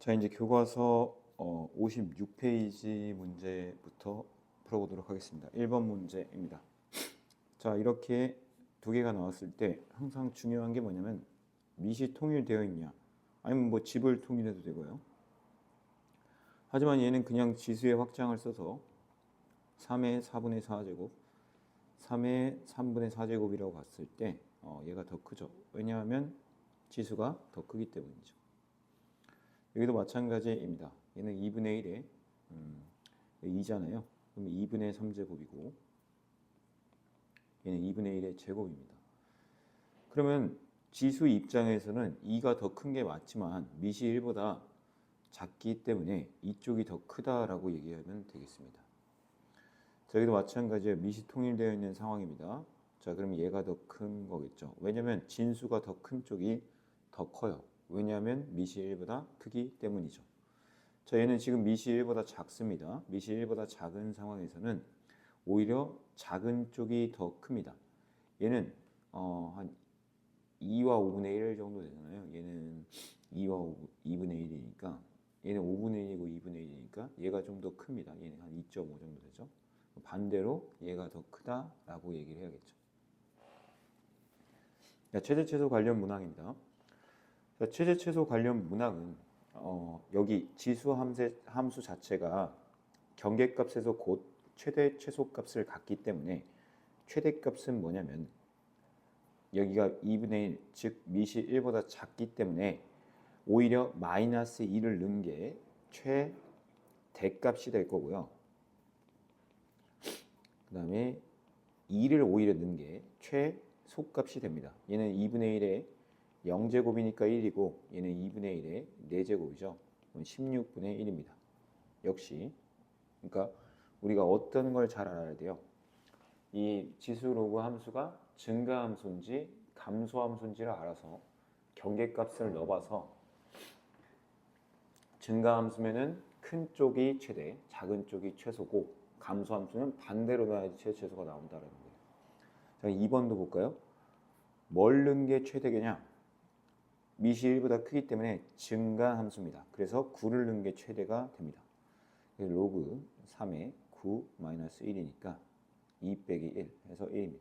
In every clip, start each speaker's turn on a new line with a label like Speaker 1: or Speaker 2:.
Speaker 1: 자, 이제 교과서 56페이지 문제부터 풀어보도록 하겠습니다. 1번 문제입니다. 자, 이렇게 두 개가 나왔을 때 항상 중요한 게 뭐냐면 밑이 통일되어 있냐, 아니면 뭐 집을 통일해도 되고요. 하지만 얘는 그냥 지수의 확장을 써서 3의 4분의 4제곱, 3의 3분의 4제곱이라고 봤을 때 얘가 더 크죠. 왜냐하면 지수가 더 크기 때문이죠. 여기도 마찬가지입니다. 얘는 2분의 1에 2잖아요. 그럼 2분의 3제곱이고 얘는 2분의 1의 제곱입니다. 그러면 지수 입장에서는 2가 더 큰 게 맞지만 밑이 1보다 작기 때문에 이쪽이 더 크다라고 얘기하면 되겠습니다. 자, 여기도 마찬가지예요. 밑이 통일되어 있는 상황입니다. 자, 그럼 얘가 더 큰 거겠죠. 왜냐하면 진수가 더 큰 쪽이 더 커요. 왜냐하면 밑이 1보다 크기 때문이죠. 자, 얘는 지금 밑이 1보다 작습니다. 밑이 1보다 작은 상황에서는 오히려 작은 쪽이 더 큽니다. 얘는 한 2와 5분의 1 정도 되잖아요. 얘는 2와 2분의 1이니까 얘는 5분의 1이고 2분의 1이니까 얘가 좀 더 큽니다. 얘는 한 2.5 정도 되죠. 반대로 얘가 더 크다라고 얘기를 해야겠죠. 자, 최대 최소 관련 문항입니다. 자, 최대 최소 관련 문항은 여기 지수 함수 자체가 경계값에서 곧 최대 최소값을 갖기 때문에 최대값은 뭐냐면 여기가 2분의 1, 즉 밑이 1보다 작기 때문에 오히려 마이너스 2를 넣은 게 최대값이 될 거고요. 그 다음에 2를 오히려 넣은 게 최소값이 됩니다. 얘는 2분의 1에 0제곱이니까 1이고 얘는 2분의 1에 4제곱이죠. 그럼 16분의 1입니다. 역시 그러니까 우리가 어떤 걸 잘 알아야 돼요. 이 지수 로그 함수가 증가함수인지 감소함수인지를 알아서 경계값을 넣어봐서 증가함수면은 큰 쪽이 최대, 작은 쪽이 최소고 감소함수는 반대로 넣어야지 최소가 나온다는 거예요. 자, 2번도 볼까요? 뭘 넣은 게 최대겠냐? 밑이 1보다 크기 때문에 증가함수입니다. 그래서 9를 넣은 게 최대가 됩니다. 로그 3의 9 마이너스 1이니까 2 빼기 1 해서 1입니다.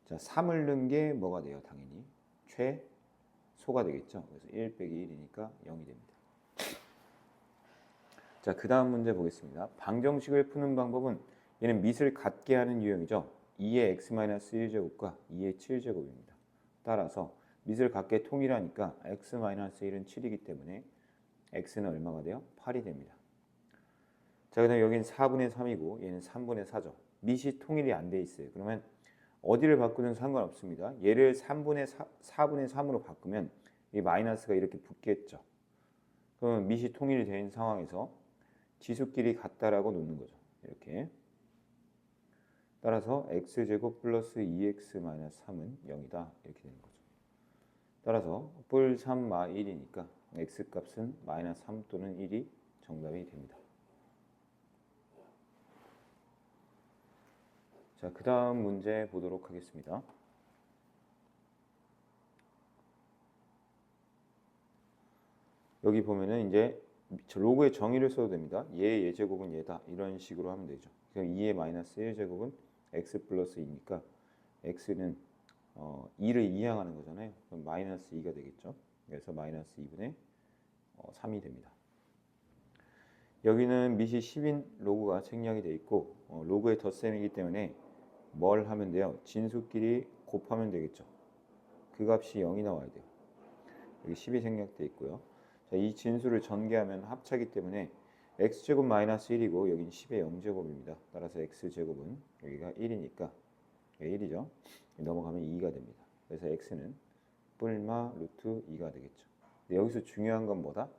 Speaker 1: 자, 3을 넣은 게 뭐가 돼요? 당연히 최소가 되겠죠. 그래서 1 빼기 1이니까 0이 됩니다. 자, 그 다음 문제 보겠습니다. 방정식을 푸는 방법은 얘는 밑을 같게 하는 유형이죠. 2의 x-1제곱과 2의 7제곱입니다. 따라서 밑을 같게 통일하니까 x-1은 7이기 때문에 x는 얼마가 돼요? 8이 됩니다. 자, 그 다음에 여기는 4분의 3이고 얘는 3분의 4죠. 밑이 통일이 안 돼 있어요. 그러면 어디를 바꾸든 상관없습니다. 얘를 4분의 3으로 바꾸면 이 마이너스가 이렇게 붙겠죠. 그러면 밑이 통일이 된 상황에서 지수끼리 같다라고 놓는 거죠. 이렇게. 따라서 x제곱 플러스 2x-3은 0이다. 이렇게 되는 거죠. 따라서 뿔 3, 마 1이니까 x값은 마이너스 3 또는 1이 정답이 됩니다. 자, 그 다음 문제 보도록 하겠습니다. 여기 보면은 이제 로그의 정의를 써도 됩니다. 얘 예제곱은 얘다. 이런 식으로 하면 되죠. 그럼 2의 마이너스 1제곱은 x 플러스 2니까 x는 2를 이항하는 거잖아요. 그럼 마이너스 2가 되겠죠. 그래서 마이너스 2분의 3이 됩니다. 여기는 밑이 10인 로그가 생략이 되어 있고 로그의 덧셈이기 때문에 뭘 하면 돼요? 진수끼리 곱하면 되겠죠. 그 값이 0이 나와야 돼요. 여기 10이 생략되어 있고요. 자, 이 진수를 전개하면 합차기 때문에 x제곱 마이너스 1이고 여기는 10의 0제곱입니다. 따라서 x제곱은 여기가 1이니까 1이죠. 넘어가면 2가 됩니다. 그래서 x는 뿔마 루트 2가 되겠죠. 근데 여기서 중요한 건 뭐다?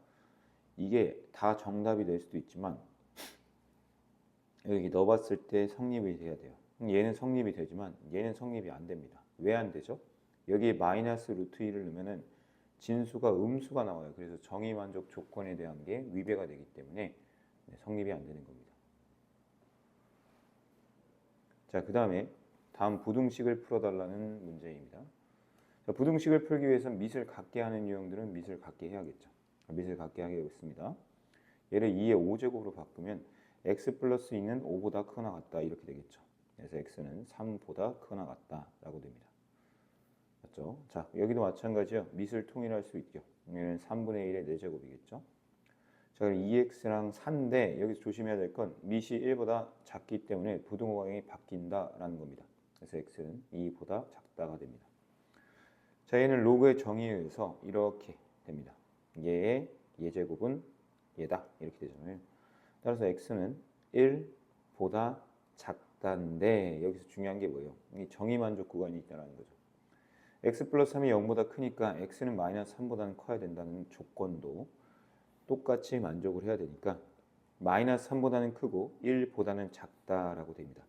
Speaker 1: 이게 다 정답이 될 수도 있지만 여기 넣어봤을 때 성립이 돼야 돼요. 얘는 성립이 되지만 얘는 성립이 안 됩니다. 왜 안 되죠? 여기에 마이너스 루트 2를 넣으면은 진수가 음수가 나와요. 그래서 정의만족 조건에 대한 게 위배가 되기 때문에 성립이 안 되는 겁니다. 자, 그 다음에 다음 부등식을 풀어달라는 문제입니다. 자, 부등식을 풀기 위해서 밑을 같게 하는 유형들은 밑을 같게 해야겠죠. 밑을 같게 하겠습니다. 얘를 2의 5제곱으로 바꾸면 x 플러스 2는 5보다 크거나 같다 이렇게 되겠죠. 그래서 x는 3보다 크거나 같다라고 됩니다. 맞죠? 자, 여기도 마찬가지요. 밑을 통일할 수 있죠. 얘는 3분의 1의 4제곱이겠죠. 자, 그럼 2x랑 4인데 여기서 조심해야 될 건 밑이 1보다 작기 때문에 부등호 방향이 바뀐다라는 겁니다. 그래서 x는 2보다 작다가 됩니다. 자, 얘는 로그의 정의에 의해서 이렇게 됩니다. 얘의 예제곱은 얘다 이렇게 되잖아요. 따라서 x는 1보다 작다인데 여기서 중요한 게 뭐예요? 이 정의 만족 구간이 있다는 거죠. x 플러스 3이 0보다 크니까 x는 마이너스 3보다는 커야 된다는 조건도 똑같이 만족을 해야 되니까 마이너스 3보다는 크고 1보다는 작다라고 됩니다.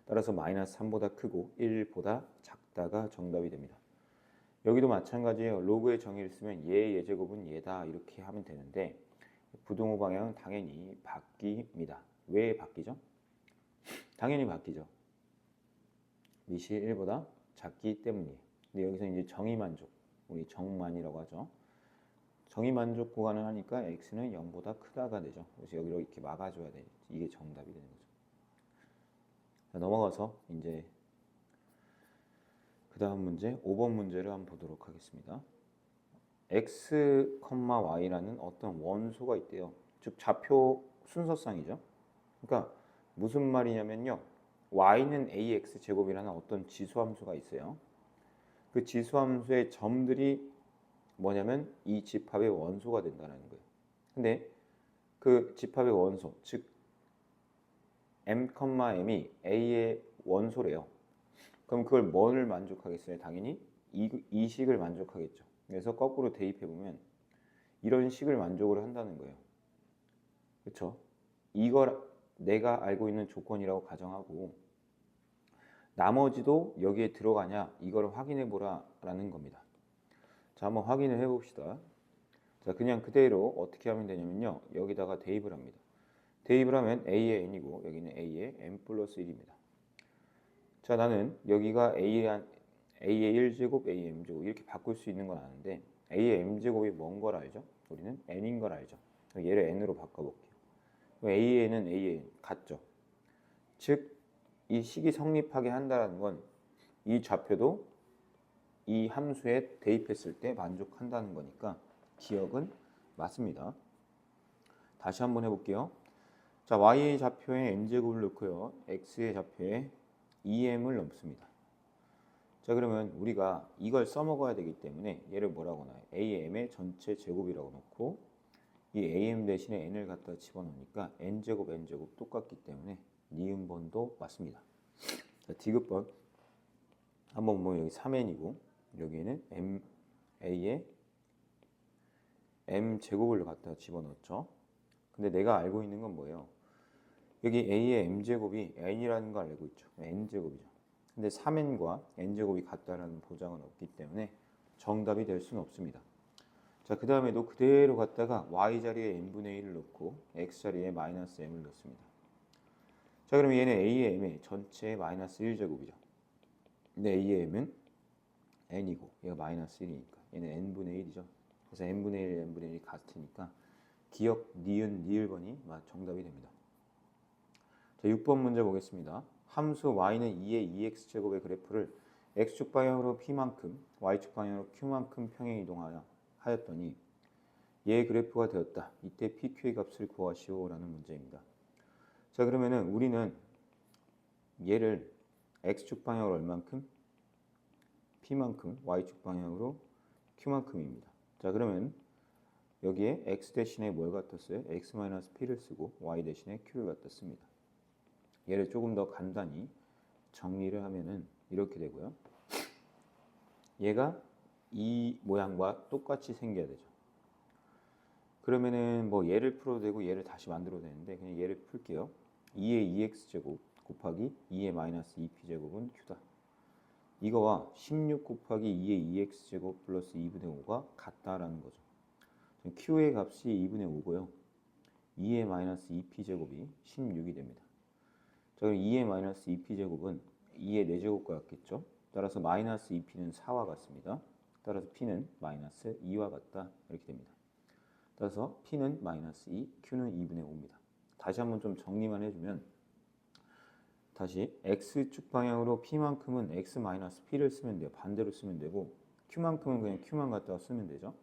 Speaker 1: 따라서 마이너스 3보다 크고 1보다 작다가 정답이 됩니다. 여기도 마찬가지예요. 로그의 정의를 쓰면 얘 예제곱은 얘다 이렇게 하면 되는데 부등호 방향은 당연히 바뀝니다. 왜 바뀌죠? 당연히 바뀌죠. 밑이 1보다 작기 때문이에요. 근데 여기서 이제 정의 만족, 우리 정만이라고 하죠. 정의 만족 구간을 하니까 x는 0보다 크다가 되죠. 그래서 여기로 이렇게 막아줘야 돼. 이게 정답이 되는 거죠. 자, 넘어가서 이제 그 다음 문제 5번 문제를 한번 보도록 하겠습니다. x, y라는 어떤 원소가 있대요. 즉 좌표 순서상이죠. 그러니까 무슨 말이냐면요. y는 ax 제곱이라는 어떤 지수함수가 있어요. 그 지수함수의 점들이 뭐냐면 이 집합의 원소가 된다는 거예요. 근데 그 집합의 원소, 즉 m,m이 a의 원소래요. 그럼 그걸 뭐를 만족하겠어요? 당연히 이 식을 만족하겠죠. 그래서 거꾸로 대입해보면 이런 식을 만족을 한다는 거예요. 그렇죠? 이걸 내가 알고 있는 조건이라고 가정하고 나머지도 여기에 들어가냐 이걸 확인해 보라라는 겁니다. 자, 한번 확인을 해봅시다. 자, 그냥 그대로 어떻게 하면 되냐면요. 여기다가 대입을 합니다. 대입을 하면 a의 n이고 여기는 a의 n 플러스 1입니다. 자, 나는 여기가 a의 1제곱, a의 m제곱 이렇게 바꿀 수 있는 건 아는데 a의 m제곱이 뭔 걸 알죠? 우리는 n인 걸 알죠. 얘를 n으로 바꿔볼게요. a의 n은 a의 n 같죠? 즉, 이 식이 성립하게 한다는 건 이 좌표도 이 함수에 대입했을 때 만족한다는 거니까 기억은 맞습니다. 다시 한번 해볼게요. 자, y의 좌표에 n제곱을 넣고요. x의 좌표에 2m을 넣습니다. 자, 그러면 우리가 이걸 써먹어야 되기 때문에 얘를 뭐라고 나요? am의 전체 제곱이라고 놓고 이 am 대신에 n을 갖다 집어넣으니까 n제곱 n제곱 똑같기 때문에 니은번도 맞습니다. 자, 디귿번 한번 보면 여기 3n이고 여기에는 a에 m제곱을 갖다 집어넣었죠. 근데 내가 알고 있는 건 뭐예요? 여기 a의 m제곱이 n이라는 걸 알고 있죠. n제곱이죠. 근데 3n과 n제곱이 같다라는 보장은 없기 때문에 정답이 될 수는 없습니다. 자, 그 다음에도 그대로 갖다가 y 자리에 n분의 1을 넣고 x 자리에 마이너스 m을 넣습니다. 자, 그럼 얘는 a의 m의 전체 마이너스 1제곱이죠. 근데 a의 m은 n이고 얘가 마이너스 1이니까 얘는 n분의 1이죠. 그래서 n분의 1, n분의 1이 같으니까 기억, 니은, 니을번이 정답이 됩니다. 자, 6번 문제 보겠습니다. 함수 y는 2의 2x제곱의 그래프를 x축 방향으로 p만큼 y축 방향으로 q만큼 평행 이동하였더니 얘의 그래프가 되었다. 이때 pq의 값을 구하시오 라는 문제입니다. 자, 그러면은 우리는 얘를 x축 방향으로 얼만큼? p만큼 y축 방향으로 q만큼입니다. 자, 그러면 여기에 x 대신에 뭘 갖다 써요? x-p를 쓰고 y 대신에 q를 갖다 씁니다. 얘를 조금 더 간단히 정리를 하면은 이렇게 되고요. 얘가 이 모양과 똑같이 생겨야 되죠. 그러면은 뭐 얘를 풀어도 되고 얘를 다시 만들어도 되는데 그냥 얘를 풀게요. 2의 2x제곱 곱하기 2의 마이너스 2p제곱은 q다. 이거와 16 곱하기 2의 2x제곱 플러스 2분의 5가 같다라는 거죠. q의 값이 2분의 5고요. 2의 마이너스 2p제곱이 16이 됩니다. 자, 그럼 2의 마이너스 2p제곱은 2의 4제곱과 같겠죠. 따라서 마이너스 2p는 4와 같습니다. 따라서 p는 마이너스 2와 같다. 이렇게 됩니다. 따라서 P는 마이너스 2, Q는 2분의 5입니다. 다시 한번 좀 정리만 해주면 다시 X축 방향으로 P만큼은 X 마이너스 P를 쓰면 돼요. 반대로 쓰면 되고 Q만큼은 그냥 Q만 갖다가 쓰면 되죠.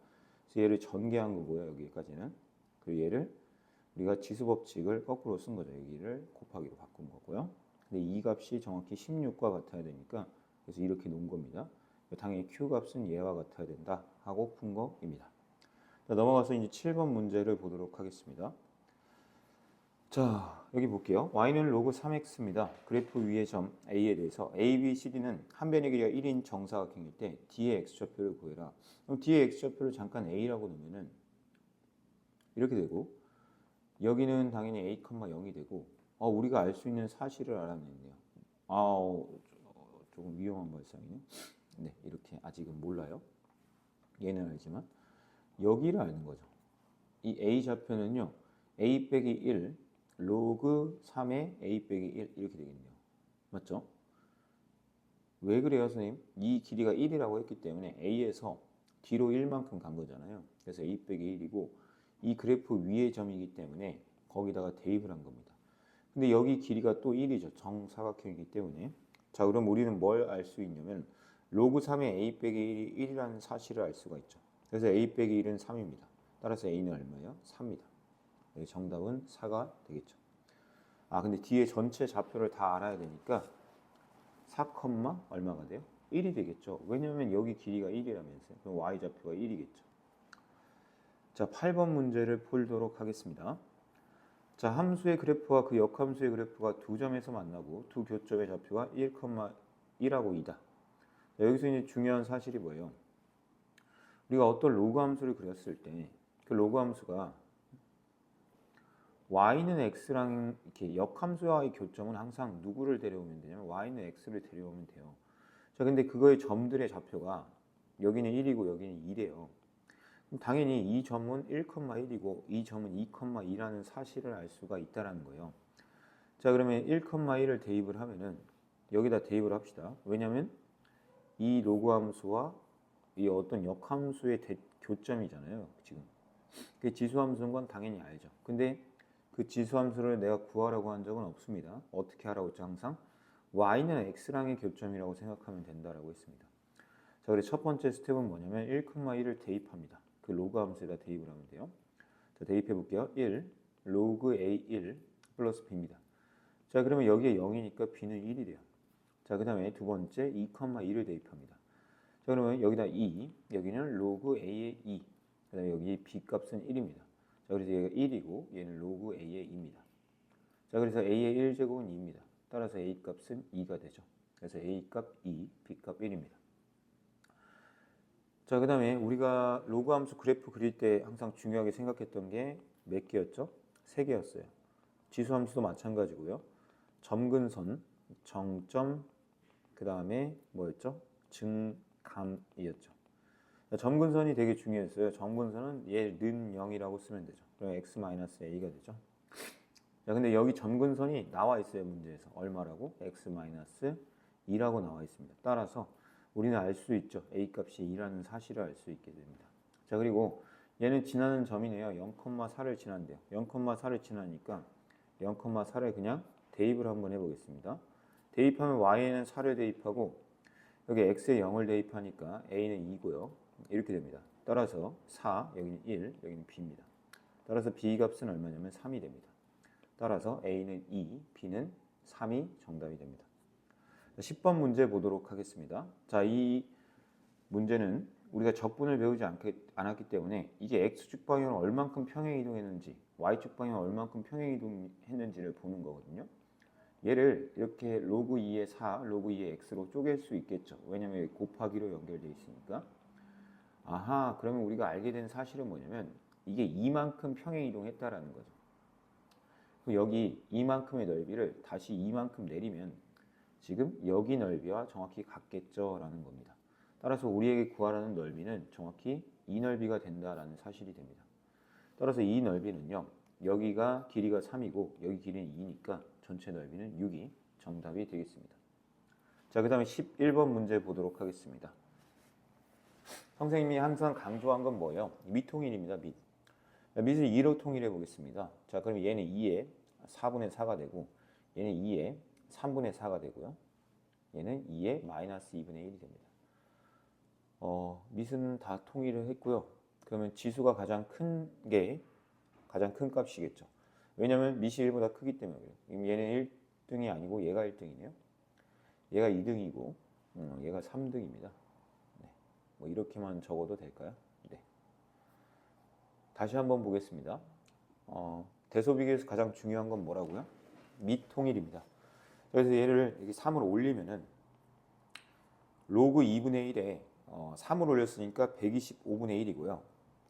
Speaker 1: 그래서 얘를 전개한 거고요. 여기까지는. 그리고 얘를 우리가 지수법칙을 거꾸로 쓴 거죠. 여기를 곱하기로 바꾼 거고요. 근데 이 값이 정확히 16과 같아야 되니까 그래서 이렇게 놓은 겁니다. 당연히 Q 값은 얘와 같아야 된다 하고 푼 거입니다. 자, 넘어가서 이제 7번 문제를 보도록 하겠습니다. 자, 여기 볼게요. y는 로그 3x입니다. 그래프 위의 점 a에 대해서 a, b, c, d는 한 변의 길이가 1인 정사각형일 때 d의 x좌표를 구해라. 그럼 d의 x좌표를 잠깐 a라고 놓으면은 이렇게 되고 여기는 당연히 a, 0이 되고 우리가 알 수 있는 사실을 알아냈네요. 조금 위험한 발상이네. 네, 이렇게 아직은 몰라요. 얘는 알지만 여기를 아는 거죠. 이 a 좌표는요. a 빼기 1 로그 3의 a 빼기 1 이렇게 되겠네요. 맞죠? 왜 그래요, 선생님? 이 길이가 1이라고 했기 때문에 a에서 뒤로 1만큼 간 거잖아요. 그래서 a 빼기 1이고 이 그래프 위의 점이기 때문에 거기다가 대입을 한 겁니다. 근데 여기 길이가 또 1이죠. 정사각형이기 때문에. 자, 그럼 우리는 뭘 알 수 있냐면 로그 3의 a 빼기 1이 1이라는 사실을 알 수가 있죠. 그래서 a 빼기 1은 3입니다. 따라서 a는 얼마예요? 4입니다. 정답은 4가 되겠죠. 근데 뒤에 전체 좌표를 다 알아야 되니까 4, 얼마가 돼요? 1이 되겠죠. 왜냐면 여기 길이가 1이라면서요. 그럼 y좌표가 1이겠죠. 자, 8번 문제를 풀도록 하겠습니다. 자, 함수의 그래프와 그 역함수의 그래프가 두 점에서 만나고 두 교점의 좌표가 1,1하고 2다. 자, 여기서 이제 중요한 사실이 뭐예요? 우리가 어떤 로그 함수를 그렸을 때 그 로그 함수가 y는 x랑 이렇게 역함수와의 교점은 항상 누구를 데려오면 되냐면 y는 x를 데려오면 돼요. 자, 근데 그거의 점들의 좌표가 여기는 1이고 여기는 2래요. 그럼 당연히 이 점은 1,1이고 이 점은 2,2라는 사실을 알 수가 있다라는 거예요. 자, 그러면 1,1을 대입을 하면은 여기다 대입을 합시다. 왜냐면 이 로그 함수와 이 어떤 역함수의 교점이잖아요. 지금. 그 지수함수인 건 당연히 알죠. 근데 그 지수함수를 내가 구하라고 한 적은 없습니다. 어떻게 하라고 했죠? 항상 y는 x랑의 교점이라고 생각하면 된다라고 했습니다. 자, 그래서 첫 번째 스텝은 뭐냐면 1,1을 대입합니다. 그 로그 함수에다 대입을 하면 돼요. 자, 대입해 볼게요. 1 로그 a1 플러스 b입니다. 자, 그러면 여기에 0이니까 b는 1이 돼요. 자, 그 다음에 두 번째 2,2를 대입합니다. 자, 그러면 여기다 2, 여기는 로그 a의 2, 그 다음에 여기 b 값은 1입니다. 자, 그래서 얘가 1이고 얘는 로그 a의 2입니다. 자, 그래서 a의 1제곱은 2입니다. 따라서 a 값은 2가 되죠. 그래서 a 값 2, b 값 1입니다. 자, 그 다음에 우리가 로그 함수 그래프 그릴 때 항상 중요하게 생각했던 게 몇 개였죠? 3개였어요. 지수 함수도 마찬가지고요. 점근선, 정점, 그 다음에 뭐였죠? 증감이었죠. 점근선이 되게 중요했어요. 점근선은 얘는 0이라고 쓰면 되죠. 그럼 x-a가 되죠. 자, 근데 여기 점근선이 나와 있어요. 문제에서. 얼마라고? x-2라고 나와 있습니다. 따라서 우리는 알 수 있죠. a 값이 2라는 사실을 알 수 있게 됩니다. 자, 그리고 얘는 지나는 점이네요. 0,4를 지난대요. 0,4를 지나니까 0,4를 그냥 대입을 한번 해보겠습니다. 대입하면 y에는 4를 대입하고 여기 x에 0을 대입하니까 a는 2고요. 이렇게 됩니다. 따라서 4, 여기는 1, 여기는 b입니다. 따라서 b 값은 얼마냐면 3이 됩니다. 따라서 a는 2, b는 3이 정답이 됩니다. 10번 문제 보도록 하겠습니다. 자, 이 문제는 우리가 적분을 배우지 않았기 때문에 이게 x축 방향으로 얼만큼 평행 이동했는지 y축 방향으로 얼만큼 평행 이동했는지를 보는 거거든요. 얘를 이렇게 로그 2의 4, 로그 2의 x로 쪼갤 수 있겠죠. 왜냐면 곱하기로 연결되어 있으니까. 아하, 그러면 우리가 알게 된 사실은 뭐냐면 이게 이만큼 평행 이동했다라는 거죠. 여기 이만큼의 넓이를 다시 이만큼 내리면 지금 여기 넓이와 정확히 같겠죠 라는 겁니다. 따라서 우리에게 구하라는 넓이는 정확히 이 넓이가 된다라는 사실이 됩니다. 따라서 이 넓이는요, 여기가 길이가 3이고 여기 길이는 2니까 전체 넓이는 6이 정답이 되겠습니다. 자, 그 다음에 11번 문제 보도록 하겠습니다. 선생님이 항상 강조한 건 뭐예요? 미통일입니다. 미. 미수를 2로 통일해 보겠습니다. 자, 그럼 얘는 2의 4분의 4가 되고 얘는 2의 3분의 4가 되고요. 얘는 2의 마이너스 2분의 1이 됩니다. 미수는 다 통일을 했고요. 그러면 지수가 가장 큰 값이겠죠. 왜냐면 미시 1보다 크기 때문에 그래요. 얘는 1등이 아니고 얘가 1등이네요. 얘가 2등이고 얘가 3등입니다. 네. 뭐 이렇게만 적어도 될까요? 네. 다시 한번 보겠습니다. 대소비교에서 가장 중요한 건 뭐라고요? 미통일입니다. 그래서 얘를 이렇게 3으로 올리면은 로그 2분의 1에 3을 올렸으니까 125분의 1이고요.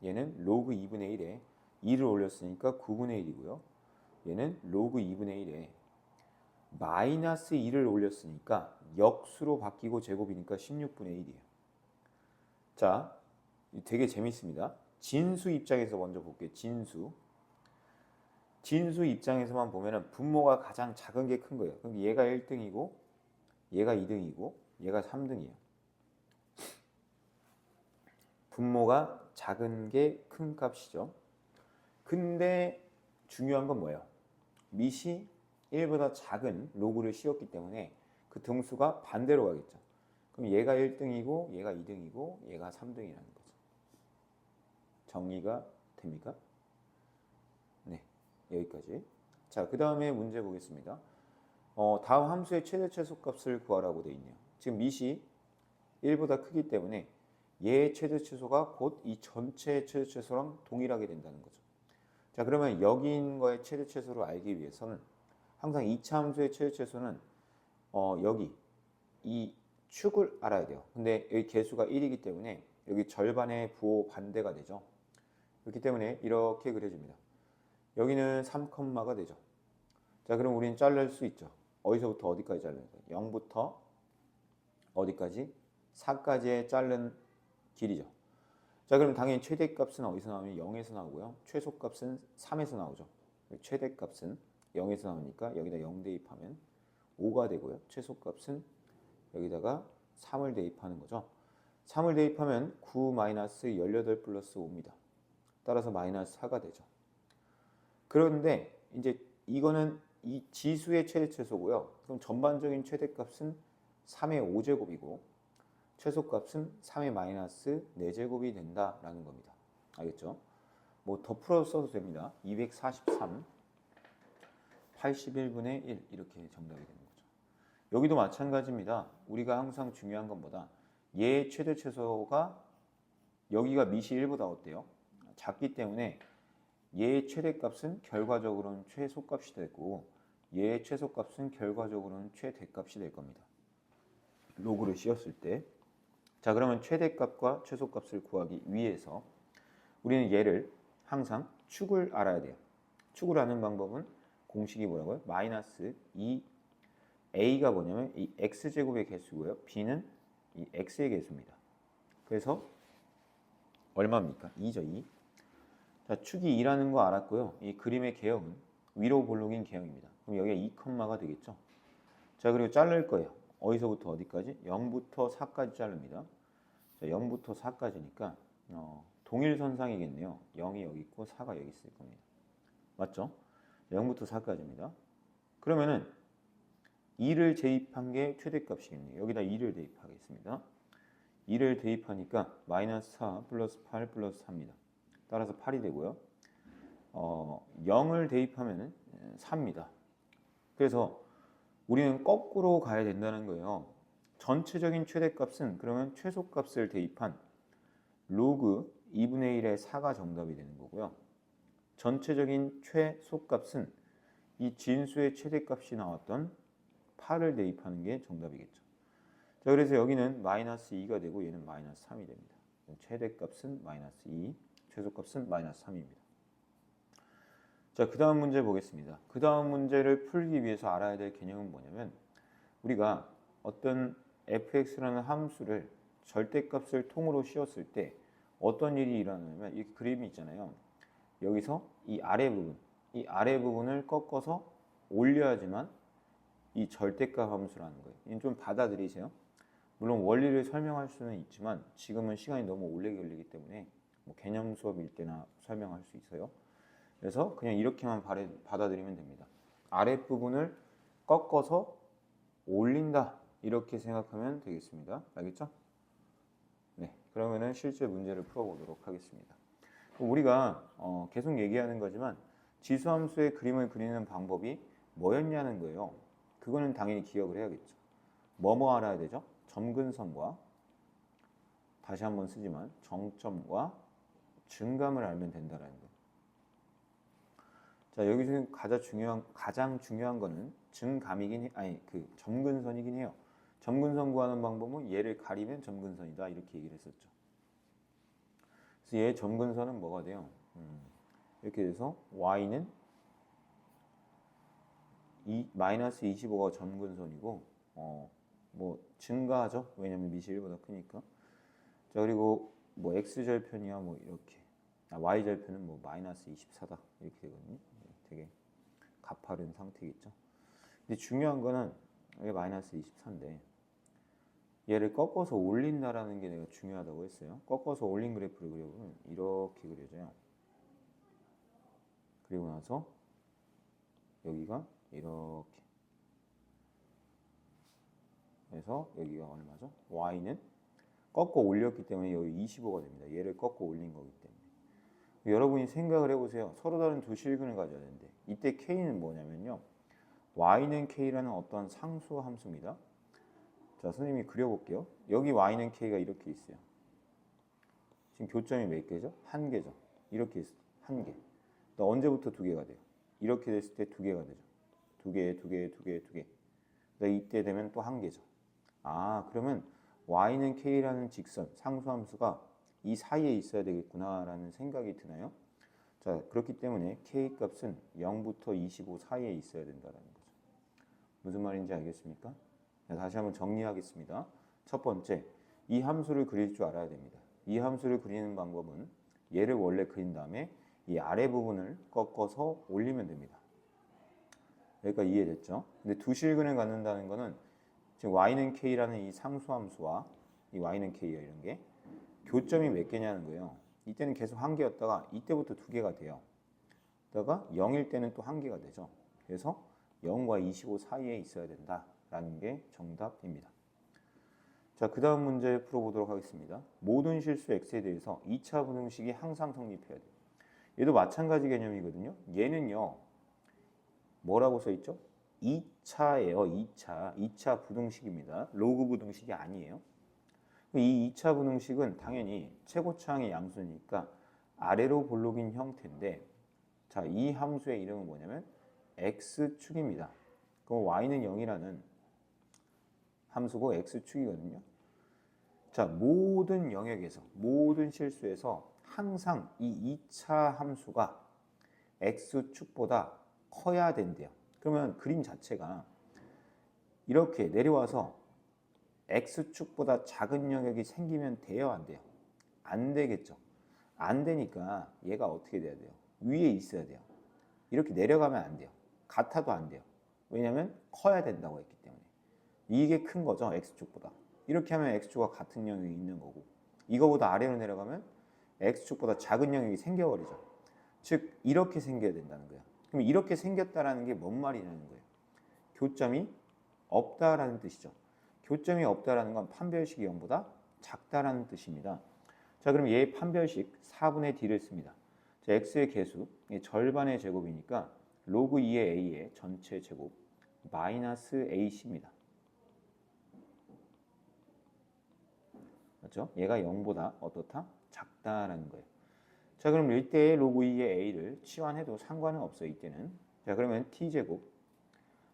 Speaker 1: 얘는 로그 2분의 1에 2를 올렸으니까 9분의 1이고요. 얘는 로그 2분의 1에 마이너스 2를 올렸으니까 역수로 바뀌고 제곱이니까 16분의 1이에요. 자, 되게 재밌습니다. 진수 입장에서 먼저 볼게요. 진수 입장에서만 보면은 분모가 가장 작은 게 큰 거예요. 그럼 얘가 1등이고 얘가 2등이고 얘가 3등이에요. 분모가 작은 게 큰 값이죠. 근데 중요한 건 뭐예요? 밑이 1보다 작은 로그를 씌웠기 때문에 그 등수가 반대로 가겠죠. 그럼 얘가 1등이고 얘가 2등이고 얘가 3등이라는 거죠. 정리가 됩니까? 네, 여기까지. 자, 그 다음에 문제 보겠습니다. 다음 함수의 최대 최소값을 구하라고 돼 있네요. 지금 밑이 1보다 크기 때문에 얘의 최대 최소가 곧 이 전체의 최대 최소랑 동일하게 된다는 거죠. 자, 그러면 여기 있는 거의 최대 최소를 알기 위해서는 항상 2차 함수의 최대 최소는 여기 이 축을 알아야 돼요. 근데 여기 개수가 1이기 때문에 여기 절반의 부호 반대가 되죠. 그렇기 때문에 이렇게 그려집니다. 여기는 3컴마가 되죠. 자, 그럼 우리는 자를 수 있죠. 어디서부터 어디까지 자르는 거예요? 0부터 어디까지? 4까지의 자른 길이죠. 자, 그럼 당연히 최대값은 어디서 나오면 0에서 나오고요. 최소값은 3에서 나오죠. 최대값은 0에서 나오니까 여기다 0 대입하면 5가 되고요. 최소값은 여기다가 3을 대입하는 거죠. 3을 대입하면 9 마이너스 18 플러스 5입니다. 따라서 마이너스 4가 되죠. 그런데 이제 이거는 이 지수의 최대 최소고요. 그럼 전반적인 최대값은 3의 5제곱이고 최소값은 3의 마이너스 4제곱이 된다라는 겁니다. 알겠죠? 뭐 더 풀어서 써도 됩니다. 243 81분의 1 이렇게 정답이 되는 거죠. 여기도 마찬가지입니다. 우리가 항상 중요한 것보다 얘의 최대 최소가 여기가 밑이 1보다 어때요? 작기 때문에 얘의 최대값은 결과적으로는 최소값이 되고 얘의 최소값은 결과적으로는 최대값이 될 겁니다. 로그를 씌웠을 때. 자, 그러면 최대값과 최소값을 구하기 위해서 우리는 얘를 항상 축을 알아야 돼요. 축을 아는 방법은 공식이 뭐라고요? 마이너스 2a가 뭐냐면 이 x제곱의 개수고요. b는 이 x의 개수입니다. 그래서 얼마입니까? 2죠, 2. 자, 축이 2라는 거 알았고요. 이 그림의 개형은 위로 볼록인 개형입니다. 그럼 여기가 2컴마가 되겠죠. 자, 그리고 자를 거예요. 어디서부터 어디까지? 0부터 4까지 자릅니다. 자, 0부터 4까지니까 동일선상이겠네요. 0이 여기 있고 4가 여기 있을 겁니다. 맞죠? 0부터 4까지입니다. 그러면은 2를 대입한 게 최대값이겠네요. 여기다 2를 대입하겠습니다. 2를 대입하니까 마이너스 4 플러스 8 플러스 4입니다. 따라서 8이 되고요. 0을 대입하면 4입니다. 그래서 우리는 거꾸로 가야 된다는 거예요. 전체적인 최대값은 그러면 최소값을 대입한 로그 2분의 1의 4가 정답이 되는 거고요. 전체적인 최소값은 이 진수의 최대값이 나왔던 8을 대입하는 게 정답이겠죠. 자, 그래서 여기는 마이너스 2가 되고 얘는 마이너스 3이 됩니다. 최대값은 마이너스 2, 최소값은 마이너스 3입니다. 자, 그 다음 문제 보겠습니다. 그 다음 문제를 풀기 위해서 알아야 될 개념은 뭐냐면 우리가 어떤 fx라는 함수를 절대값을 통으로 씌웠을 때 어떤 일이 일어나냐면 이 그림이 있잖아요. 여기서 이 아래 부분을 꺾어서 올려야지만 이 절대값 함수라는 거예요. 이건 좀 받아들이세요. 물론 원리를 설명할 수는 있지만 지금은 시간이 너무 오래 걸리기 때문에 뭐 개념 수업일 때나 설명할 수 있어요. 그래서 그냥 이렇게만 받아들이면 됩니다. 아랫부분을 꺾어서 올린다 이렇게 생각하면 되겠습니다. 알겠죠? 네, 그러면은 실제 문제를 풀어보도록 하겠습니다. 우리가 계속 얘기하는 거지만 지수함수의 그림을 그리는 방법이 뭐였냐는 거예요. 그거는 당연히 기억을 해야겠죠. 뭐뭐 알아야 되죠? 점근선과 다시 한번 쓰지만 정점과 증감을 알면 된다라는 거예요. 자, 여기서 가장 중요한 거는 증감이긴 그 점근선이긴 해요. 점근선 구하는 방법은 얘를 가리면 점근선이다 이렇게 얘기를 했었죠. 그래서 얘 점근선은 뭐가 돼요? 이렇게 돼서 y는 마이너스 25가 점근선이고 뭐 증가하죠. 왜냐면 미시 1보다 크니까. 자, 그리고 뭐 x절편이야 뭐 이렇게 y절편은 뭐 마이너스 24다 이렇게 되거든요. 되게 가파른 상태겠죠. 근데 중요한 거는 이게 마이너스 24인데 얘를 꺾어서 올린다라는 게 내가 중요하다고 했어요. 꺾어서 올린 그래프를 그려보면 이렇게 그려져요. 그리고 나서 여기가 이렇게 해서 여기가 얼마죠? y는 꺾어 올렸기 때문에 여기 25가 됩니다. 얘를 꺾어 올린 거기 때문에. 여러분이 생각을 해보세요. 서로 다른 두 실근을 가져야 되는데 이때 k는 뭐냐면요. y는 k라는 어떤 상수 함수입니다. 자, 선생님이 그려볼게요. 여기 y는 k가 이렇게 있어요. 지금 교점이 몇 개죠? 한 개죠. 이렇게 있어. 한 개. 언제부터 두 개가 돼요? 이렇게 됐을 때 두 개가 되죠. 두 개, 두 개, 두 개, 두 개. 이때 되면 또 한 개죠. 그러면 y는 k라는 직선, 상수함수가 이 사이에 있어야 되겠구나라는 생각이 드나요? 자, 그렇기 때문에 k 값은 0부터 25 사이에 있어야 된다는 거죠. 무슨 말인지 알겠습니까? 다시 한번 정리하겠습니다. 첫 번째, 이 함수를 그릴 줄 알아야 됩니다. 이 함수를 그리는 방법은 얘를 원래 그린 다음에 이 아래 부분을 꺾어서 올리면 됩니다. 여기까지 이해됐죠? 근데 두 실근을 갖는다는 거는 지금 y는 k라는 이 상수함수와 이 y는 k예요, 이런 게 교점이 몇 개냐는 거예요. 이때는 계속 한 개였다가 이때부터 두 개가 돼요. 그러다가 0일 때는 또 한 개가 되죠. 그래서 0과 25 사이에 있어야 된다라는 게 정답입니다. 자, 그 다음 문제 풀어보도록 하겠습니다. 모든 실수 x에 대해서 2차 부등식이 항상 성립해야 돼요. 얘도 마찬가지 개념이거든요. 얘는요, 뭐라고 써있죠? 2차예요. 2차 부등식입니다. 로그 부등식이 아니에요. 이 2차 부등식은 당연히 최고차항의 양수니까 아래로 볼록인 형태인데, 자, 이 함수의 이름은 뭐냐면 x축입니다. 그럼 y는 0이라는 함수고 x축이거든요. 자, 모든 영역에서, 모든 실수에서 항상 이 2차 함수가 x축보다 커야 된대요. 그러면 그림 자체가 이렇게 내려와서 x축보다 작은 영역이 생기면 돼요, 안 돼요? 안 되겠죠. 안 되니까 얘가 어떻게 돼야 돼요? 위에 있어야 돼요. 이렇게 내려가면 안 돼요. 같아도 안 돼요. 왜냐하면 커야 된다고 했기 때문에. 이게 큰 거죠, x축보다. 이렇게 하면 x축과 같은 영역이 있는 거고, 이거보다 아래로 내려가면 x축보다 작은 영역이 생겨버리죠. 즉 이렇게 생겨야 된다는 거예요. 그럼 이렇게 생겼다라는 게 뭔 말이냐는 거예요. 교점이 없다라는 뜻이죠. 교점이 없다라는 건 판별식이 0보다 작다라는 뜻입니다. 자, 그럼 얘의 판별식 4분의 d를 씁니다. 자, x의 개수 절반의 제곱이니까 로그 2의 a의 전체 제곱 마이너스 ac입니다. 맞죠? 얘가 0보다 어떻다? 작다라는 거예요. 자, 그럼 이때 로그 2의 a를 치환해도 상관은 없어요. 이때는. 자, 그러면 t제곱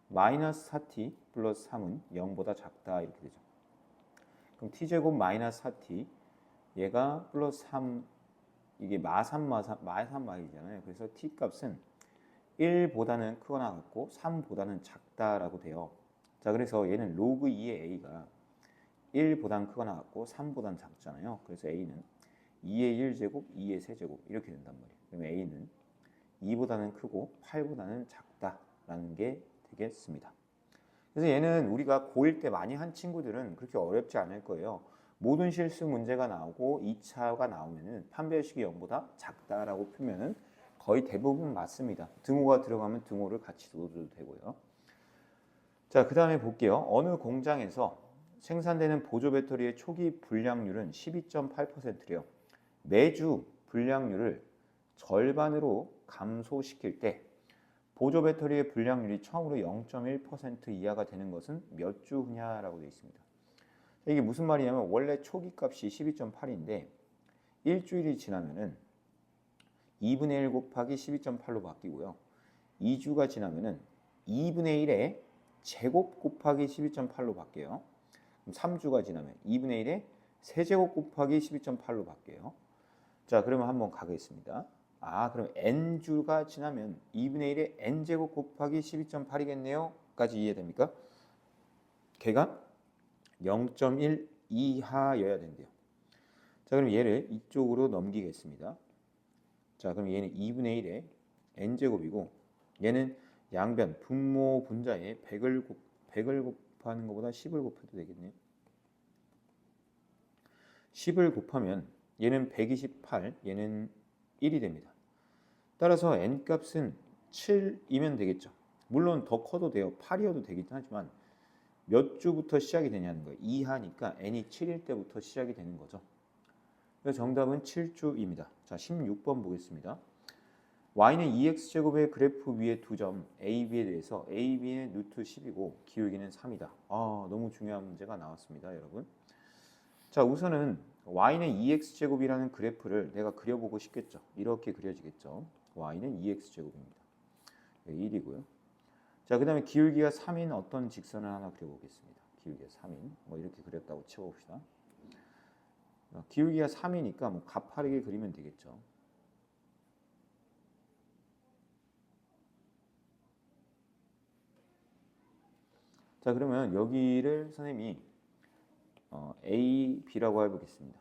Speaker 1: 마이너스 4t 플러스 3은 0보다 작다 이렇게 되죠. 그럼 t제곱 마이너스 4t 얘가 플러스 3 이게 마이잖아요. 그래서 t 값은 1보다는 크거나 같고 3보다는 작다라고 돼요. 자, 그래서 얘는 로그 2의 a가 1보다는 크거나 같고 3보다는 작잖아요. 그래서 a는 2의 1제곱, 2의 세제곱 이렇게 된단 말이에요. 그러면 a는 2보다는 크고 8보다는 작다라는 게 되겠습니다. 그래서 얘는 우리가 고1 때 많이 한 친구들은 그렇게 어렵지 않을 거예요. 모든 실수 문제가 나오고 2차가 나오면은 판별식이 0보다 작다라고 풀면은 거의 대부분 맞습니다. 등호가 들어가면 등호를 같이 넣어도 되고요. 자, 그 다음에 볼게요. 어느 공장에서 생산되는 보조 배터리의 초기 불량률은 12.8%래요. 매주 불량률을 절반으로 감소시킬 때 보조 배터리의 불량률이 처음으로 0.1% 이하가 되는 것은 몇 주냐라고 되어 있습니다. 이게 무슨 말이냐면 원래 초기 값이 12.8인데 일주일이 지나면은 2분의 1 곱하기 12.8로 바뀌고요. 2주가 지나면은 2분의 1의 제곱 곱하기 12.8로 바뀌어요. 그럼 3주가 지나면 2분의 1의 세제곱 곱하기 12.8로 바뀌어요. 자, 그러면 한번 가겠습니다. 그럼 n주가 지나면 2분의 1의 n제곱 곱하기 12.8이겠네요. 까지 이해됩니까? 걔가 0.1 이하여야 된대요. 자, 그럼 얘를 이쪽으로 넘기겠습니다. 자, 그럼 얘는 2분의 1의 n제곱이고 얘는 양변 분모 분자에 100을 곱하는 것보다 10을 곱해도 되겠네요. 10을 곱하면 얘는 128, 얘는 1이 됩니다. 따라서 n값은 7이면 되겠죠. 물론 더 커도 돼요. 8이어도 되긴 하지만 몇 주부터 시작이 되냐는 거예요. 이하니까 n이 7일 때부터 시작이 되는 거죠. 그래서 정답은 7주입니다. 자, 16번 보겠습니다. y는 2x제곱의 그래프 위에 두 점 a, b에 대해서 a, b의 루트 10이고 기울기는 3이다. 너무 중요한 문제가 나왔습니다, 여러분. 자, 우선은 y는 2x제곱이라는 그래프를 내가 그려보고 싶겠죠. 이렇게 그려지겠죠. y는 2x제곱입니다. 1이고요. 자, 그 다음에 기울기가 3인 어떤 직선을 하나 그려보겠습니다. 기울기가 3인 뭐 이렇게 그렸다고 쳐봅시다. 기울기가 3이니까 뭐 가파르게 그리면 되겠죠. 자, 그러면 여기를 선생님이 A, B라고 해보겠습니다.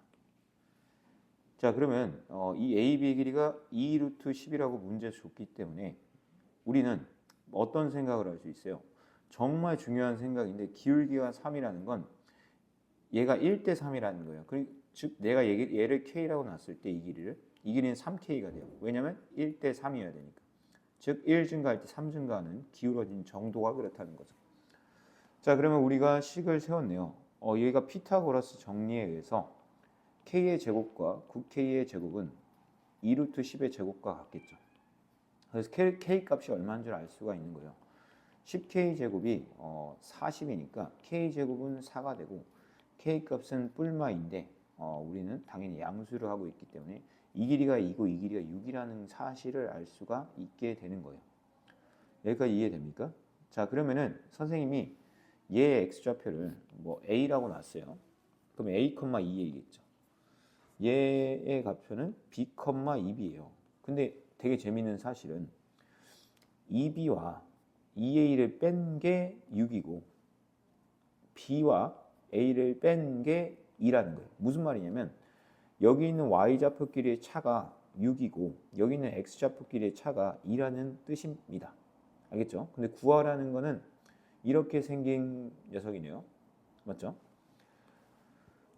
Speaker 1: 자, 그러면 이 A, B의 길이가 2 루트 10이라고 문제 줬기 때문에 우리는 어떤 생각을 할 수 있어요? 정말 중요한 생각인데 기울기가 3이라는 건 얘가 1대 3이라는 거예요. 즉 내가 얘를 K라고 놨을 때 이 길이는 3K가 돼요. 왜냐하면 1대 3이어야 되니까. 즉 1 증가할 때 3 증가하는 기울어진 정도가 그렇다는 거죠. 자, 그러면 우리가 식을 세웠네요. 얘가 피타고라스 정리에 의해서 K의 제곱과 9K의 제곱은 2 루트 10의 제곱과 같겠죠. 그래서 K 값이 얼마인 줄 알 수가 있는 거예요. 10K 제곱이 40이니까 K 제곱은 4가 되고 K 값은 뿔마인데 우리는 당연히 양수를 하고 있기 때문에 이 길이가 2고 이 길이가 6이라는 사실을 알 수가 있게 되는 거예요. 여기까지 이해됩니까? 자, 그러면은 선생님이 얘의 x좌표를 뭐 a라고 놨어요. 그럼 a, 2a겠죠. 얘의 값표는 b, 2b예요. 근데 되게 재밌는 사실은 2b와 2a를 뺀 게 6이고 b와 a를 뺀 게 2라는 거예요. 무슨 말이냐면 여기 있는 y좌표 길이의 차가 6이고 여기 있는 x좌표 길이의 차가 2라는 뜻입니다. 알겠죠? 근데 구하라는 거는 이렇게 생긴 녀석이네요. 맞죠?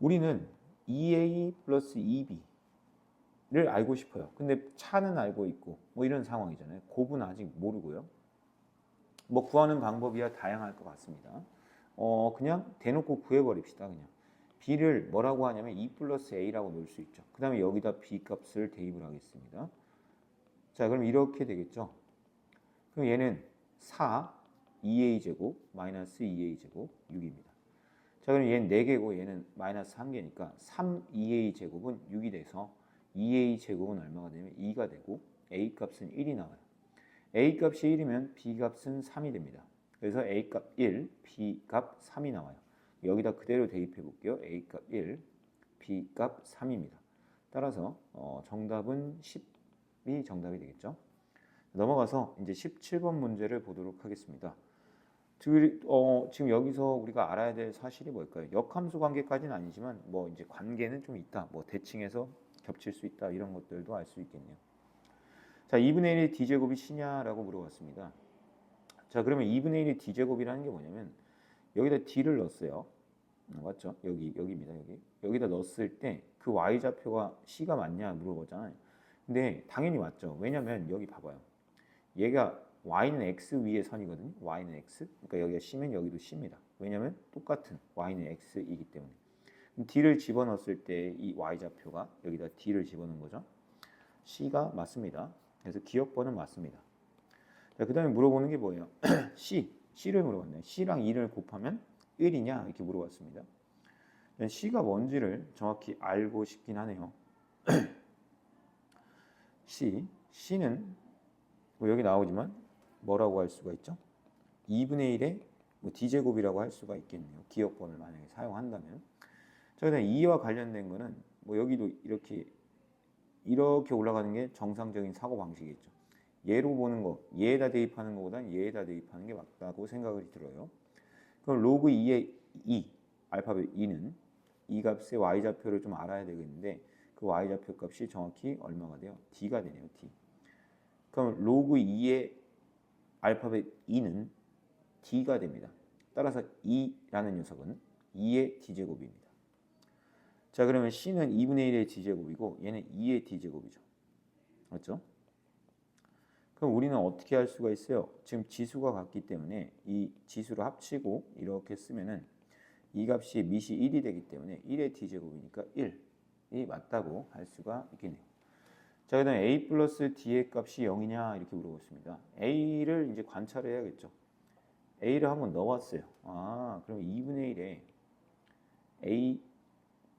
Speaker 1: 우리는 2a 플러스 2b를 알고 싶어요. 근데 차는 알고 있고 뭐 이런 상황이잖아요. 곱은 아직 모르고요. 뭐 구하는 방법이야 다양할 것 같습니다. 그냥 대놓고 구해버립시다. 그냥 b를 뭐라고 하냐면 2 플러스 a라고 놓을 수 있죠. 그 다음에 여기다 b 값을 대입을 하겠습니다. 자, 그럼 이렇게 되겠죠. 그럼 얘는 4 2a제곱 마이너스 2a제곱 6입니다. 자, 그럼 얘는 4개고 얘는 마이너스 1개니까 3 2a제곱은 6이 돼서 2a제곱은 얼마가 되냐면 2가 되고 a값은 1이 나와요. a값이 1이면 b값은 3이 됩니다. 그래서 a값 1, b값 3이 나와요. 여기다 그대로 대입해 볼게요. a값 1, b값 3입니다. 따라서 정답은 10이 정답이 되겠죠. 넘어가서 이제 17번 문제를 보도록 하겠습니다. 지금 여기서 우리가 알아야 될 사실이 뭘까요? 역함수 관계까지는 아니지만 뭐 이제 관계는 좀 있다. 뭐 대칭해서 겹칠 수 있다. 이런 것들도 알 수 있겠네요. 자, 2분의 1의 d제곱이 시냐라고 물어봤습니다. 자, 그러면 2분의 1의 d제곱이라는 게 뭐냐면 여기다 d를 넣었어요. 맞죠? 여기입니다. 여기다 넣었을 때 그 y좌표가 c가 맞냐 물어보잖아요. 근데 당연히 맞죠. 왜냐면 여기 봐봐요. 얘가 y는 x 위의 선이거든요. y는 x. 그러니까 여기가 c면 여기도 c입니다. 왜냐면 똑같은 y는 x이기 때문에. d를 집어넣었을 때 이 y좌표가 여기다 d를 집어넣은 거죠. c가 맞습니다. 그래서 기억번은 맞습니다. 자, 그 다음에 물어보는 게 뭐예요? c를 물어봤네요. c랑 2를 곱하면 1이냐 이렇게 물어봤습니다. c가 뭔지를 정확히 알고 싶긴 하네요. c는 뭐 여기 나오지만 뭐라고 할 수가 있죠? 2분의 1의 뭐 d제곱이라고 할 수가 있겠네요. 기억번을 만약에 사용한다면. 자, 그다음 2와 관련된 거는 뭐 여기도 이렇게 올라가는 게 정상적인 사고 방식이겠죠. 얘로 보는 거, 얘에다 대입하는 것보다는 얘에다 대입하는 게 맞다고 생각이 들어요. 그럼 로그 2의 2, 알파벳 2는 이 값의 y좌표를 좀 알아야 되겠는데 그 y좌표 값이 정확히 얼마가 돼요? d가 되네요. d. 그럼 로그 2의 알파벳 2는 d가 됩니다. 따라서 2라는 녀석은 2의 d제곱입니다. 자, 그러면 c는 2분의 1의 d제곱이고 얘는 2의 d제곱이죠. 맞죠? 그럼 우리는 어떻게 할 수가 있어요? 지금 지수가 같기 때문에 이 지수를 합치고 이렇게 쓰면은 이 값이 밑이 1이 되기 때문에 1의 d제곱이니까 1이 맞다고 할 수가 있겠네요. 자, 그 다음에 a 플러스 d의 값이 0이냐 이렇게 물어봤습니다. a를 이제 관찰을 해야겠죠. a를 한번 넣어왔어요. 그럼 2분의 1에 a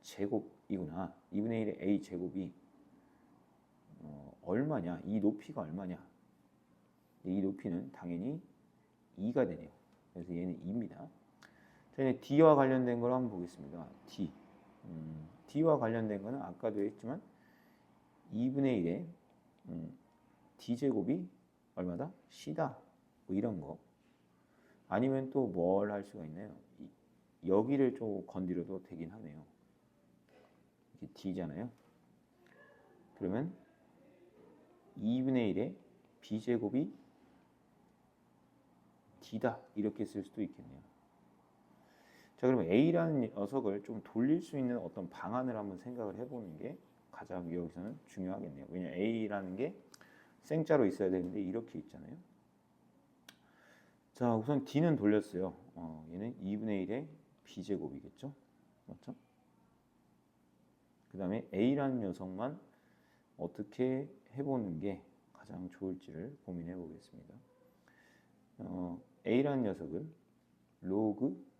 Speaker 1: 제곱이구나. 2분의 1의 a 제곱이 얼마냐? 이 높이가 얼마냐? 이 높이는 당연히 2가 되네요. 그래서 얘는 2입니다. 자, 이제 d와 관련된 걸 한번 보겠습니다. d와 관련된 거는 아까도 했지만 2분의 1에 d제곱이 얼마다? c다. 뭐 이런 거. 아니면 또 뭘 할 수가 있나요? 여기를 좀 건드려도 되긴 하네요. 이게 d잖아요. 그러면 2분의 1에 b제곱이 d다. 이렇게 쓸 수도 있겠네요. 자, 그러면 a라는 녀석을 좀 돌릴 수 있는 어떤 방안을 한번 생각을 해보는 게 가장 여기서는 중요하겠네요. 왜냐면 a라는 게 생자로 있어야 되는데 이렇게 있잖아요. 자, 우선 d는 돌렸어요. 얘는 2분의 1의 b제곱이겠죠. 맞죠? 그 다음에 a라는 녀석만 어떻게 해보는 게 가장 좋을지를 고민해 보겠습니다. a라는 녀석을 로그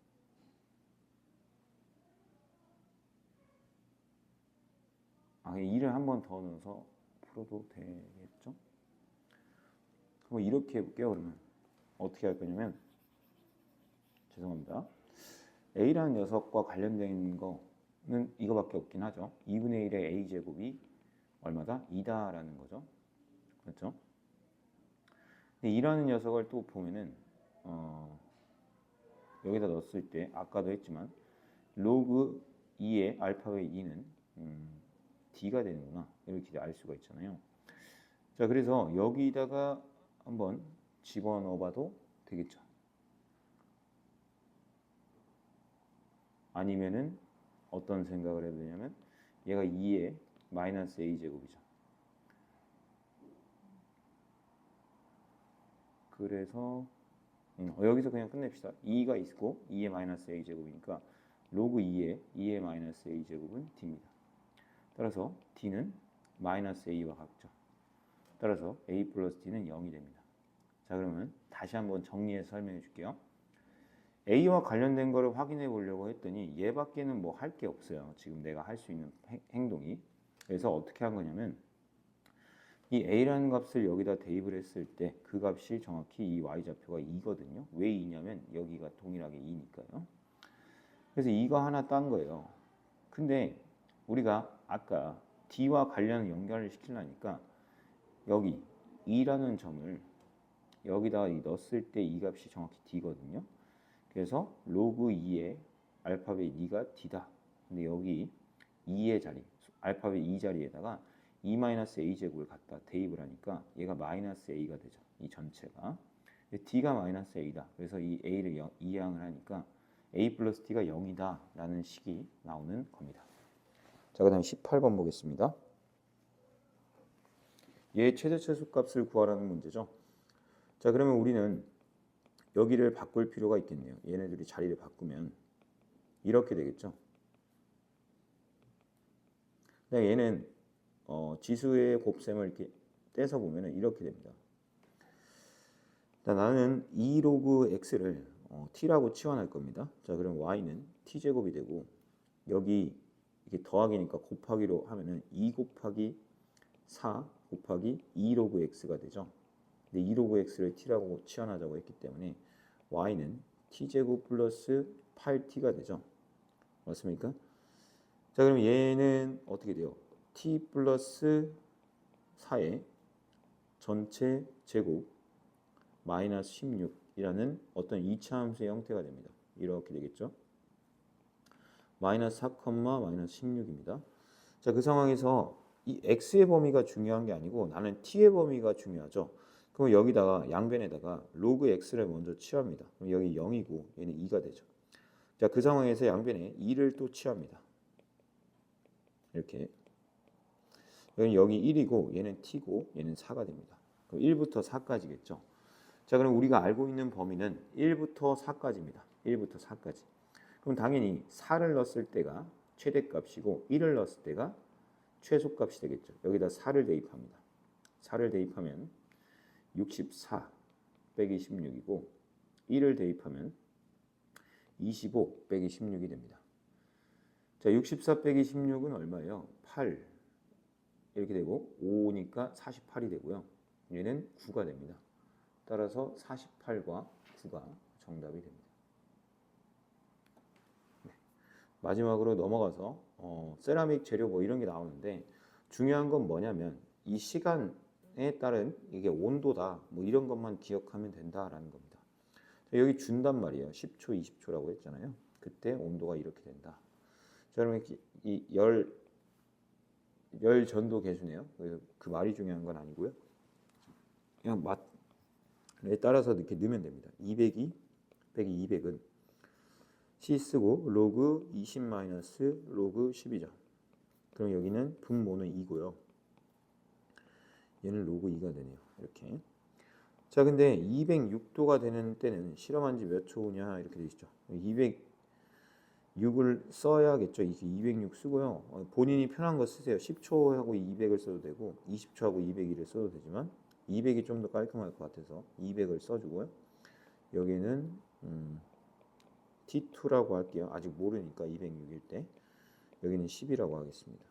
Speaker 1: 2를 한 번 더 넣어서 풀어도 되겠죠? 그럼 이렇게 해볼게요. 그러면 어떻게 할 거냐면 죄송합니다. a라는 녀석과 관련된 거는 이거밖에 없긴 하죠. 2분의 1의 a제곱이 얼마다? 2다라는 거죠. 그렇죠? 근데 2라는 녀석을 또 보면은 여기다 넣었을 때 아까도 했지만 로그 2의 알파벳 2는 d가 되는구나 이렇게 알 수가 있잖아요. 자, 그래서 여기다가 한번 집어넣어봐도 되겠죠. 아니면은 어떤 생각을 해도 되냐면 얘가 2의 마이너스 a제곱이죠. 그래서 여기서 그냥 끝냅시다. 2가 있고 2의 마이너스 a제곱이니까 로그 2의 마이너스 a제곱은 d입니다. 따라서 d는 마이너스 a와 같죠. 따라서 a 플러스 d는 0이 됩니다. 자, 그러면 다시 한번 정리해서 설명해 줄게요. a와 관련된 거를 확인해 보려고 했더니 얘밖에는 뭐 할 게 없어요. 지금 내가 할 수 있는 행동이. 그래서 어떻게 한 거냐면 이 a라는 값을 여기다 대입을 했을 때 그 값이 정확히 이 y좌표가 2거든요. 왜 2냐면 여기가 동일하게 2니까요. 그래서 2가 하나 딴 거예요. 근데 우리가 아까 d와 관련 연결을 시키려니까 여기 2라는 점을 여기다 넣었을 때 이 값이 정확히 d거든요. 그래서 로그 2의 알파벳 2가 d다. 근데 여기 2의 자리, 알파벳 2 자리에다가 2-a 제곱을 갖다 대입을 하니까 얘가 마이너스 a가 되죠. 이 전체가. d가 마이너스 a다. 그래서 이 a를 이항을 하니까 a 플러스 t가 0이다 라는 식이 나오는 겁니다. 자, 그 다음 18번 보겠습니다. 얘 최대차수값을 구하라는 문제죠. 자, 그러면 우리는 여기를 바꿀 필요가 있겠네요. 얘네들이 자리를 바꾸면 이렇게 되겠죠. 얘는 지수의 곱셈을 이렇게 떼서 보면 이렇게 됩니다. 자, 나는 2 로그 x를 t라고 치환할 겁니다. 자, 그럼 y는 t제곱이 되고 여기 이게 더하기니까 곱하기로 하면은 2 곱하기 4 곱하기 2 로그 x가 되죠. 근데 2 로그 x를 t라고 치환하자고 했기 때문에 y는 t제곱 플러스 8t가 되죠. 맞습니까? 자, 그럼 얘는 어떻게 돼요? t 플러스 4의 전체 제곱 마이너스 16이라는 어떤 이차함수의 형태가 됩니다. 이렇게 되겠죠. 마이너스 4, 마이너스 16입니다. 자, 그 상황에서 이 x의 범위가 중요한 게 아니고 나는 t의 범위가 중요하죠. 그럼 여기다가 양변에다가 로그 x를 먼저 취합니다. 그럼 여기 0이고 얘는 2가 되죠. 자, 그 상황에서 양변에 2를 또 취합니다. 이렇게 여기 1이고 얘는 t고 얘는 4가 됩니다. 그럼 1부터 4까지겠죠. 자, 그럼 우리가 알고 있는 범위는 1부터 4까지입니다. 1부터 4까지. 그럼 당연히 4를 넣었을 때가 최대값이고 1을 넣었을 때가 최소값이 되겠죠. 여기다 4를 대입합니다. 4를 대입하면 64 빼기 16이고 1을 대입하면 25 빼기 16이 됩니다. 자, 64 빼기 16은 얼마예요? 8 이렇게 되고 5니까 48이 되고요. 얘는 9가 됩니다. 따라서 48과 9가 정답이 됩니다. 네. 마지막으로 넘어가서 세라믹 재료 뭐 이런 게 나오는데 중요한 건 뭐냐면 이 시간에 따른 이게 온도다 뭐 이런 것만 기억하면 된다라는 겁니다. 자, 여기 준단 말이에요. 10초, 20초라고 했잖아요. 그때 온도가 이렇게 된다. 자, 그러면 이 열 전도 계수네요. 그 말이 중요한 건 아니고요. 그냥 맛에 따라서 이렇게 넣으면 됩니다. 202 빼기 200은 C 쓰고 로그 20 마이너스 로그 10이죠. 그럼 여기는 분모는 2고요. 얘는 로그 2가 되네요. 이렇게. 자, 근데 206도가 되는 때는 실험한 지 몇 초냐 이렇게 되어 있죠. 206을 써야겠죠. 이게 206 쓰고요. 본인이 편한 거 쓰세요. 10초하고 200을 써도 되고 20초하고 201을 써도 되지만 200이 좀 더 깔끔할 것 같아서 200을 써주고요. 여기는 T2라고 할게요. 아직 모르니까 206일 때. 여기는 10이라고 하겠습니다.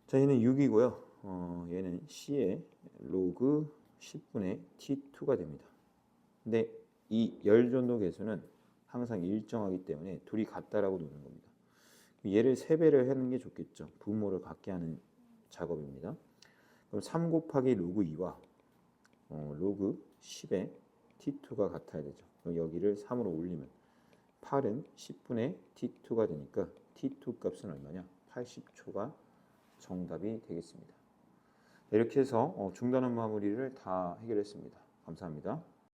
Speaker 1: 자, 얘는 6이고요. 얘는 C의 로그 10분의 T2가 됩니다. 근데 이 열전도 계수는 항상 일정하기 때문에 둘이 같다라고 놓는 겁니다. 얘를 3배를 하는 게 좋겠죠. 분모를 같게 하는 작업입니다. 그럼 3 곱하기 로그 2와 로그 10의 T2가 같아야 되죠. 그럼 여기를 3으로 올리면 8은 10분의 T2가 되니까 T2 값은 얼마냐? 80초가 정답이 되겠습니다. 이렇게 해서 중단원 마무리를 다 해결했습니다. 감사합니다.